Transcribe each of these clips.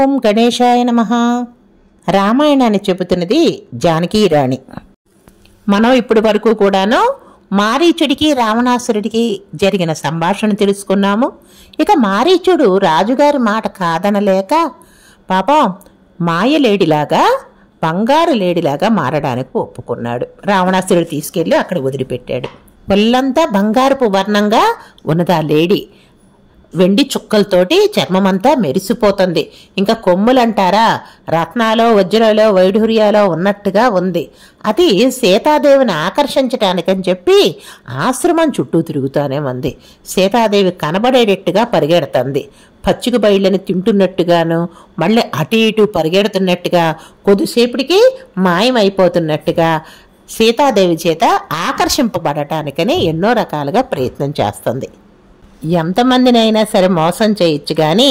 ఓం గణేశాయ నమః. రామాయణాన్ని చెబుతున్నది జానకీ రాణి. మనం ఇప్పటి వరకు కూడాను మారీచుడికి రావణాసురుడికి జరిగిన సంభాషణ తెలుసుకున్నాము. ఇక మారీచుడు రాజుగారి మాట కాదనలేక పాపం మాయలేడిలాగా బంగారు లేడిలాగా మారడానికి ఒప్పుకున్నాడు. రావణాసురుడు తీసుకెళ్లి అక్కడ వదిలిపెట్టాడు. ఒళ్ళంతా బంగారపు వర్ణంగా ఉన్నది ఆ లేడి. వెండి చుక్కలతోటి చర్మమంతా మెరిసిపోతుంది. ఇంకా కొమ్ములంటారా, రత్నాలో వజ్రాలో వైఢూర్యాలో ఉన్నట్టుగా ఉంది. అది సీతాదేవిని ఆకర్షించటానికని చెప్పి ఆశ్రమం చుట్టూ తిరుగుతూనే ఉంది. సీతాదేవి కనబడేటట్టుగా పరిగెడుతుంది. పచ్చిక బయళ్ళని తింటున్నట్టుగాను, మళ్ళీ అటు ఇటు పరిగెడుతున్నట్టుగా, కొద్దిసేపటికి మాయమైపోతున్నట్టుగా సీతాదేవి చేత ఆకర్షింపబడటానికని ఎన్నో రకాలుగా ప్రయత్నం చేస్తుంది. ఎంతమందినైనా సరే మోసం చేయొచ్చు, కానీ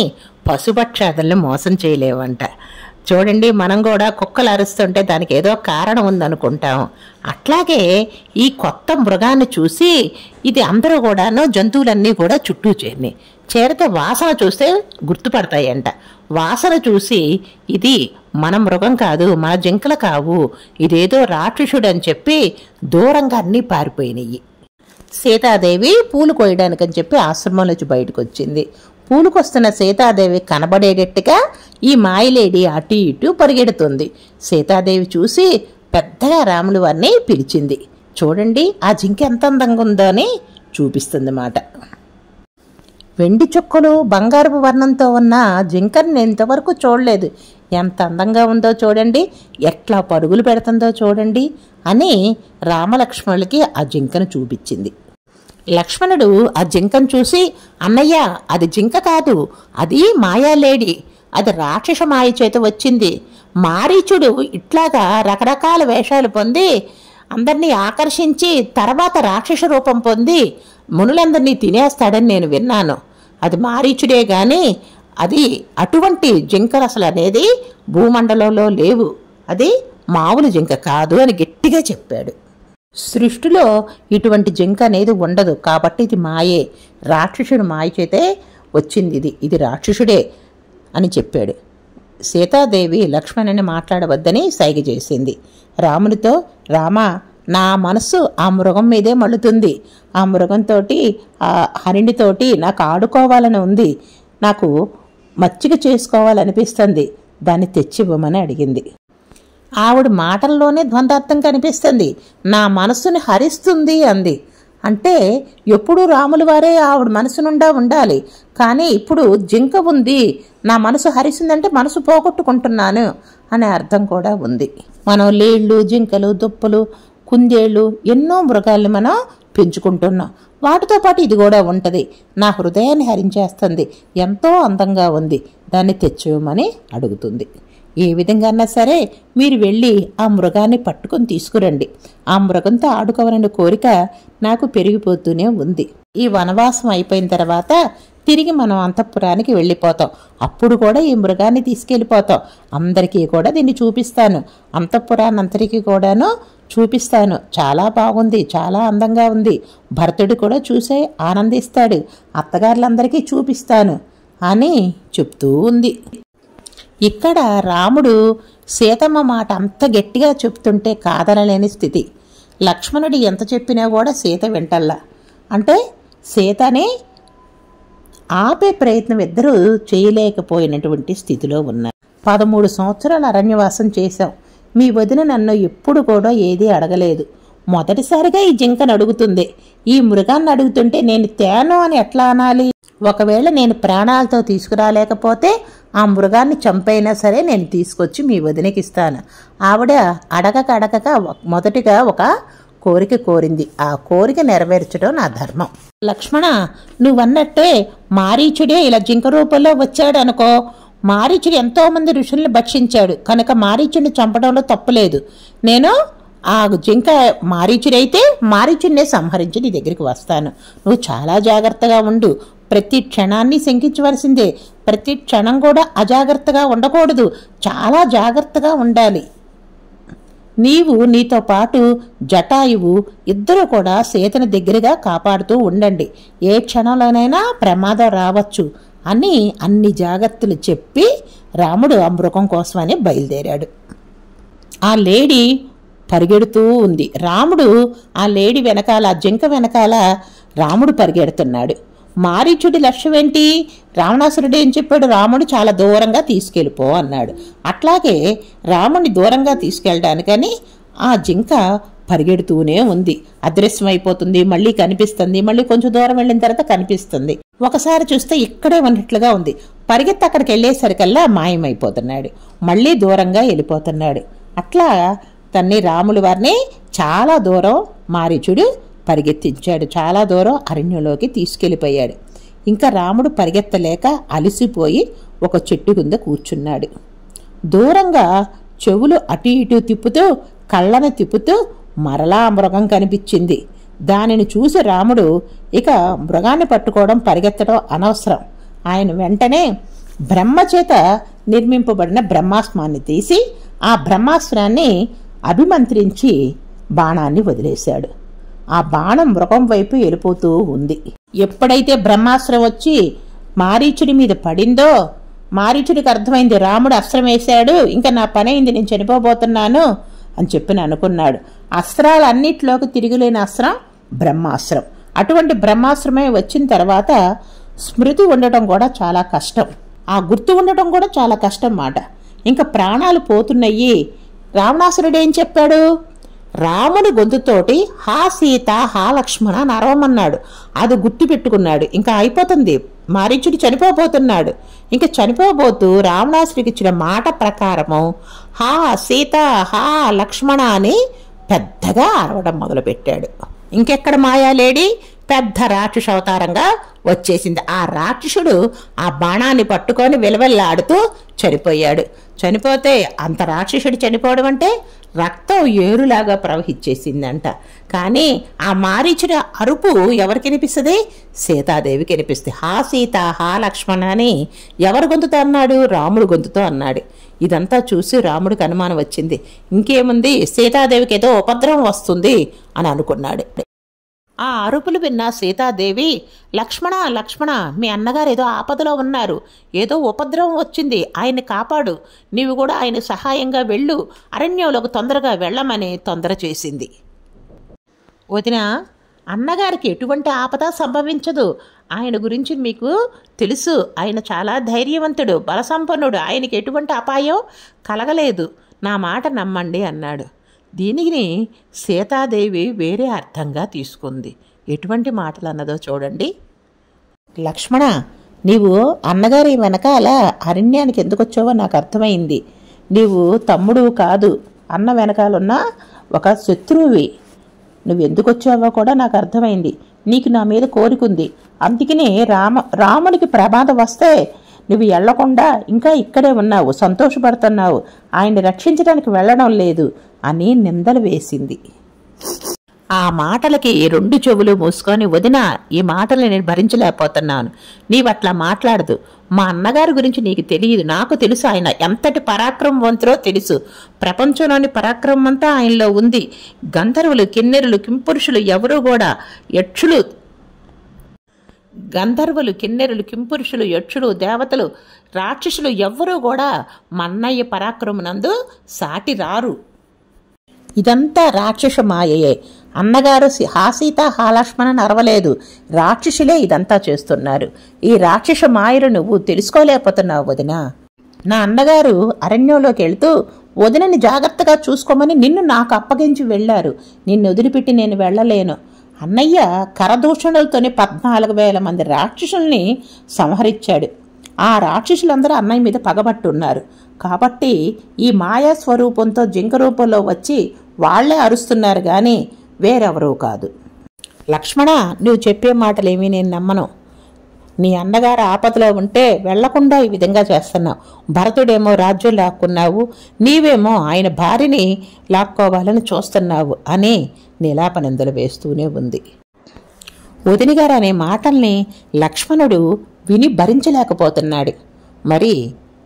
పశుపక్షాదుల్ని మోసం చేయలేవంట. చూడండి, మనం కూడా కుక్కలు అరుస్తుంటే దానికి ఏదో కారణం ఉందనుకుంటాం. అట్లాగే ఈ కొత్త మృగాన్ని చూసి ఇది అందరూ కూడాను, జంతువులన్నీ కూడా చుట్టూ చేరితే వాసన చూస్తే గుర్తుపడతాయంట. వాసన చూసి ఇది మన మృగం కాదు, మన జింకలు కావు, ఇదేదో రాక్షసుడు అని చెప్పి దూరంగా అన్నీ పారిపోయినాయి. సీతాదేవి పూలు కోయడానికని చెప్పి ఆశ్రమంలోంచి బయటకు వచ్చింది. పూలుకొస్తున్న సీతాదేవి కనబడేటట్టుగా ఈ మాయలేడి అటు ఇటు పరిగెడుతుంది. సీతాదేవి చూసి పెద్దగా రాములు వారిని పిలిచింది. చూడండి, ఆ జింక ఎంత అందంగా ఉందో అని చూపిస్తుంది మాట. వెండి చుక్కలు బంగారపు వర్ణంతో ఉన్న జింకని నేను ఇంతవరకు చూడలేదు. ఎంత అందంగా ఉందో చూడండి, ఎట్లా పరుగులు పెడుతుందో చూడండి అని రామలక్ష్మణులకి ఆ జింకను చూపించింది. లక్ష్మణుడు ఆ జింకను చూసి, అన్నయ్య, అది జింక కాదు, అది మాయాలేడి, అది రాక్షస మాయ చేత వచ్చింది. మారీచుడు ఇట్లాగా రకరకాల వేషాలు పొంది అందరినీ ఆకర్షించి తర్వాత రాక్షస రూపం పొంది మునులందరినీ తినేస్తాడని నేను విన్నాను. అది మారీచుడే గాని అది అటువంటి జింకలు అసలు అనేది భూమండలంలో లేవు, అది మామూలు జింక కాదు అని గట్టిగా చెప్పాడు. సృష్టిలో ఇటువంటి జింక అనేది ఉండదు, కాబట్టి ఇది మాయే, రాక్షసుడు మాయ చేతే వచ్చింది, ఇది రాక్షసుడే అని చెప్పాడు. సీతాదేవి లక్ష్మణుని మాట్లాడవద్దని సైగ చేసింది. రామునితో, రామా, నా మనస్సు ఆ మృగం మీదే మళ్ళుతుంది. ఆ మృగంతో ఆ హరిణితోటి నాకు ఆడుకోవాలని ఉంది, నాకు మచ్చిక చేసుకోవాలనిపిస్తుంది, దాన్ని తెచ్చివ్వమని అడిగింది. ఆవిడ మాటల్లోనే ద్వంద్వార్థం కనిపిస్తుంది. నా మనస్సుని హరిస్తుంది అంది. అంటే ఎప్పుడూ రాముల వారే ఆవిడ మనసు నుండా ఉండాలి, కానీ ఇప్పుడు జింక ఉంది, నా మనసు హరిస్తుందంటే మనసు పోగొట్టుకుంటున్నాను అనే అర్థం కూడా ఉంది. మనం లేళ్ళు, జింకలు, దుప్పలు, కుందేళ్ళు ఎన్నో మృగాల్ని మనం పెంచుకుంటున్నాం. వాటితో పాటు ఇది కూడా ఉంటుంది. నా హృదయాన్ని హరించేస్తుంది, ఎంతో అందంగా ఉంది, దాన్ని తెచ్చివ్వమని అడుగుతుంది. ఏ విధంగా అన్నా సరే మీరు వెళ్ళి ఆ మృగాన్ని పట్టుకొని తీసుకురండి. ఆ మృగంతో ఆడుకోవాలనే కోరిక నాకు పెరిగిపోతూనే ఉంది. ఈ వనవాసం అయిపోయిన తర్వాత తిరిగి మనం అంతఃపురానికి వెళ్ళిపోతాం. అప్పుడు కూడా ఈ మృగాన్ని తీసుకెళ్ళిపోతాం. అందరికీ కూడా దీన్ని చూపిస్తాను, అంతఃపురాన్నంతరికి కూడాను చూపిస్తాను. చాలా బాగుంది, చాలా అందంగా ఉంది, భరతుడు కూడా చూసే ఆనందిస్తాడు, అత్తగారులందరికీ చూపిస్తాను అని చెప్తూ ఉంది. ఇక్కడ రాముడు సీతమ్మ మాట అంత గట్టిగా చెప్తుంటే కాదనలేని స్థితి. లక్ష్మణుడు ఎంత చెప్పినా కూడా సీత వింటల్లా. అంటే సీతని ఆపే ప్రయత్నం ఇద్దరూ చేయలేకపోయినటువంటి స్థితిలో ఉన్నారు. 13 సంవత్సరాలు అరణ్యవాసం చేశాం. మీ వదిన నన్ను ఎప్పుడు కూడా ఏదీ అడగలేదు. మొదటిసారిగా ఈ జింకను అడుగుతుంది. ఈ మృగాన్ని అడుగుతుంటే నేను తేను అని ఎట్లా అనాలి? ఒకవేళ నేను ప్రాణాలతో తీసుకురాలేకపోతే ఆ మృగాన్ని చంపైనా సరే నేను తీసుకొచ్చి మీ వదినకి ఇస్తాను. ఆవిడ అడగక మొదటిగా ఒక కోరిక కోరింది. ఆ కోరిక నెరవేర్చడం నా ధర్మం. లక్ష్మణ, నువ్వన్నట్టే మారీచుడే ఇలా జింక రూపంలో వచ్చాడు అనుకో. మారీచుడు ఎంతో మంది ఋషుల్ని భక్షించాడు కనుక మారీచుడిని చంపడంలో తప్పులేదు. నేను ఆ జింక మారీచుడైతే మారీచుడినే సంహరించి నీ దగ్గరికి వస్తాను. నువ్వు చాలా జాగ్రత్తగా ఉండు. ప్రతి క్షణాన్ని శంకించవలసిందే. ప్రతి క్షణం కూడా అజాగ్రత్తగా ఉండకూడదు, చాలా జాగ్రత్తగా ఉండాలి. నీవు, నీతో పాటు జటాయువు ఇద్దరు కూడా సీతను దగ్గరగా కాపాడుతూ ఉండండి. ఏ క్షణంలోనైనా ప్రమాదం రావచ్చు అని అన్ని జాగ్రత్తలు చెప్పి రాముడు ఆ మృగం కోసమని బయలుదేరాడు. ఆ లేడీ పరిగెడుతూ ఉంది. రాముడు ఆ లేడీ వెనకాల, జింక వెనకాల రాముడు పరిగెడుతున్నాడు. మారీచుడి లక్ష్యం ఏంటి? రావణాసురుడు ఏం చెప్పాడు? రాముడు చాలా దూరంగా తీసుకెళ్ళిపో అన్నాడు. అట్లాగే రాముడిని దూరంగా తీసుకెళ్ళడానికని ఆ జింక పరిగెడుతూనే ఉంది. అదృశ్యమైపోతుంది, మళ్ళీ కనిపిస్తుంది, మళ్ళీ కొంచెం దూరం వెళ్ళిన తర్వాత కనిపిస్తుంది. ఒకసారి చూస్తే ఇక్కడే ఉన్నట్లుగా ఉంది. పరిగెత్తి అక్కడికి వెళ్ళేసరికల్లా మాయమైపోతున్నాడు, మళ్ళీ దూరంగా వెళ్ళిపోతున్నాడు. అట్లా తన్ని రాములు వారిని చాలా దూరం మారీచుడు పరిగెత్తించాడు. చాలా దూరం అరణ్యంలోకి తీసుకెళ్ళిపోయాడు. ఇంకా రాముడు పరిగెత్తలేక అలసిపోయి ఒక చెట్టు కింద కూర్చున్నాడు. దూరంగా చెవులు అటు ఇటు తిప్పుతూ, కళ్ళను తిప్పుతూ మరలా మృగం కనిపించింది. దానిని చూసి రాముడు ఇక మృగాన్ని పట్టుకోవడం, పరిగెత్తడం అనవసరం. ఆయన వెంటనే బ్రహ్మచేత నిర్మింపబడిన బ్రహ్మాస్త్రాన్ని తీసి ఆ బ్రహ్మాస్త్రాన్ని అభిమంత్రించి బాణాన్ని వదిలేశాడు. ఆ బాణం మృగం వైపు వెళ్ళిపోతూ ఉంది. ఎప్పుడైతే బ్రహ్మాస్త్రం వచ్చి మారీచుడి మీద పడిందో, మారీచుడికి అర్థమైంది రాముడు అస్త్రం వేశాడు, ఇంకా నా పని అయింది, నేను చనిపోబోతున్నాను అని చెప్పి అనుకున్నాడు. అస్త్రాలన్నిట్లోకి తిరిగిలేని అస్త్రం బ్రహ్మాస్త్రం. అటువంటి బ్రహ్మాస్త్రమే వచ్చిన తర్వాత స్మృతి ఉండటం కూడా చాలా కష్టం, ఆ గుర్తు ఉండటం కూడా చాలా కష్టం మాట. ఇంకా ప్రాణాలు పోతున్నాయి. రావణాసురుడు ఏం చెప్పాడు? రాముని గొంతుతోటి హా సీత, హా లక్ష్మణ నరవమన్నాడు. అది గుర్తు పెట్టుకున్నాడు. ఇంకా అయిపోతుంది, మారీచుడు చనిపోబోతున్నాడు. ఇంకా చనిపోబోతూ రావణాసుడికి ఇచ్చిన మాట ప్రకారము హా సీత, హా లక్ష్మణ అని పెద్దగా అరవడం మొదలుపెట్టాడు. ఇంకెక్కడ మాయాలేడి పెద్ద రాక్షస అవతారంగా వచ్చేసింది. ఆ రాక్షసుడు ఆ బాణాన్ని పట్టుకొని విలవెల్లాడుతూ చనిపోయాడు. చనిపోతే అంత రాక్షసుడు చనిపోవడం అంటే రక్తం ఏరులాగా ప్రవహించేసిందంట. కానీ ఆ మారీచుడి అరుపు ఎవరికి వినిపిస్తుంది? సీతాదేవికి వినిపిస్తుంది. హా సీత, హా లక్ష్మణ అని ఎవరు గొంతుతో అన్నాడు? రాముడు గొంతుతో అన్నాడు. ఇదంతా చూసి రాముడికి అనుమానం వచ్చింది. ఇంకేముంది, సీతాదేవికి ఏదో ఉపద్రవం వస్తుంది అని అనుకున్నాడు. ఆ అరుపులు విన్న సీతాదేవి, లక్ష్మణ లక్ష్మణ, మీ అన్నగారు ఏదో ఆపదలో ఉన్నారు, ఏదో ఉపద్రవం వచ్చింది, ఆయన్ని కాపాడు, నీవు కూడా ఆయన సహాయంగా వెళ్ళు, అరణ్యంలోకి తొందరగా వెళ్ళమని తొందర చేసింది. వదిన, అన్నగారికి ఎటువంటి ఆపద సంభవించదు, ఆయన గురించి మీకు తెలుసు, ఆయన చాలా ధైర్యవంతుడు, బలసంపన్నుడు, ఆయనకి ఎటువంటి అపాయం కలగలేదు, నా మాట నమ్మండి అన్నాడు. దీనిని సీతాదేవి వేరే అర్థంగా తీసుకుంది. ఎటువంటి మాటలు అన్నదో చూడండి. లక్ష్మణ, నీవు అన్నగారి వెనకాల అరణ్యానికి ఎందుకు వచ్చావో నాకు అర్థమైంది. నీవు తమ్ముడు కాదు, అన్న వెనకాలన్న ఒక శత్రువువి. నువ్వు ఎందుకు వచ్చావో కూడా నాకు అర్థమైంది. నీకు నా మీద కోరికుంది, అందుకనే రామునికి ప్రమాదం వస్తే నువ్వు వెళ్లకుండా ఇంకా ఇక్కడే ఉన్నావు, సంతోషపడుతున్నావు, ఆయన్ని రక్షించడానికి వెళ్ళడం లేదు అని నిందలు వేసింది. ఆ మాటలకి రెండు చెవులు మూసుకొని, వదిన, ఈ మాటలు నేను భరించలేకపోతున్నాను, నీవట్లా మాట్లాడదు, మా అన్నగారి గురించి నీకు తెలియదు, నాకు తెలుసు, ఆయన ఎంతటి పరాక్రమవంతురో తెలుసు, ప్రపంచంలోని పరాక్రమం అంతా ఆయనలో ఉంది. గంధర్వులు, కిన్నెరులు, కింపురుషులు ఎవరూ కూడా, గంధర్వులు, కిన్నెరులు, కింపురుషులు, యక్షులు, దేవతలు, రాక్షసులు ఎవ్వరూ కూడా మన్నయ్య పరాక్రమనందు సాటి రారు. ఇదంతా రాక్షస మాయయే. అన్నగారు హాసీత, హాలక్ష్మణని అరవలేదు, రాక్షసులే ఇదంతా చేస్తున్నారు. ఈ రాక్షస మాయలు నువ్వు తెలుసుకోలేకపోతున్నావు వదిన. నా అన్నగారు అరణ్యంలోకి వెళ్తూ వదినని జాగ్రత్తగా చూసుకోమని నిన్ను నాకు అప్పగించి వెళ్ళారు. నిన్ను వదిలిపెట్టి నేను వెళ్ళలేను. అన్నయ్య కరదూషణలతోనే 14,000 మంది రాక్షసుల్ని సంహరించాడు. ఆ రాక్షసులందరూ అన్నయ్య మీద పగబట్టున్నారు. కాబట్టి ఈ మాయా స్వరూపంతో జింక రూపంలో వచ్చి వాళ్లే అరుస్తున్నారు కానీ వేరెవరూ కాదు. లక్ష్మణ, నువ్వు చెప్పే మాటలేమీ నేను నమ్మను. నీ అన్నగారు ఆపదలో ఉంటే వెళ్లకుండా ఈ విధంగా చేస్తున్నావు. భరతుడేమో రాజ్యం లాక్కున్నావు, నీవేమో ఆయన భార్యని లాక్కోవాలని చూస్తున్నావు అని నిలాపనిందలు వేస్తూనే ఉంది. వదినగారు అనే మాటల్ని లక్ష్మణుడు విని భరించలేకపోతున్నాడు. మరి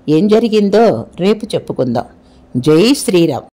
ఏం జరిగిందో రేపు చెప్పుకుందాం. జై శ్రీరామ్.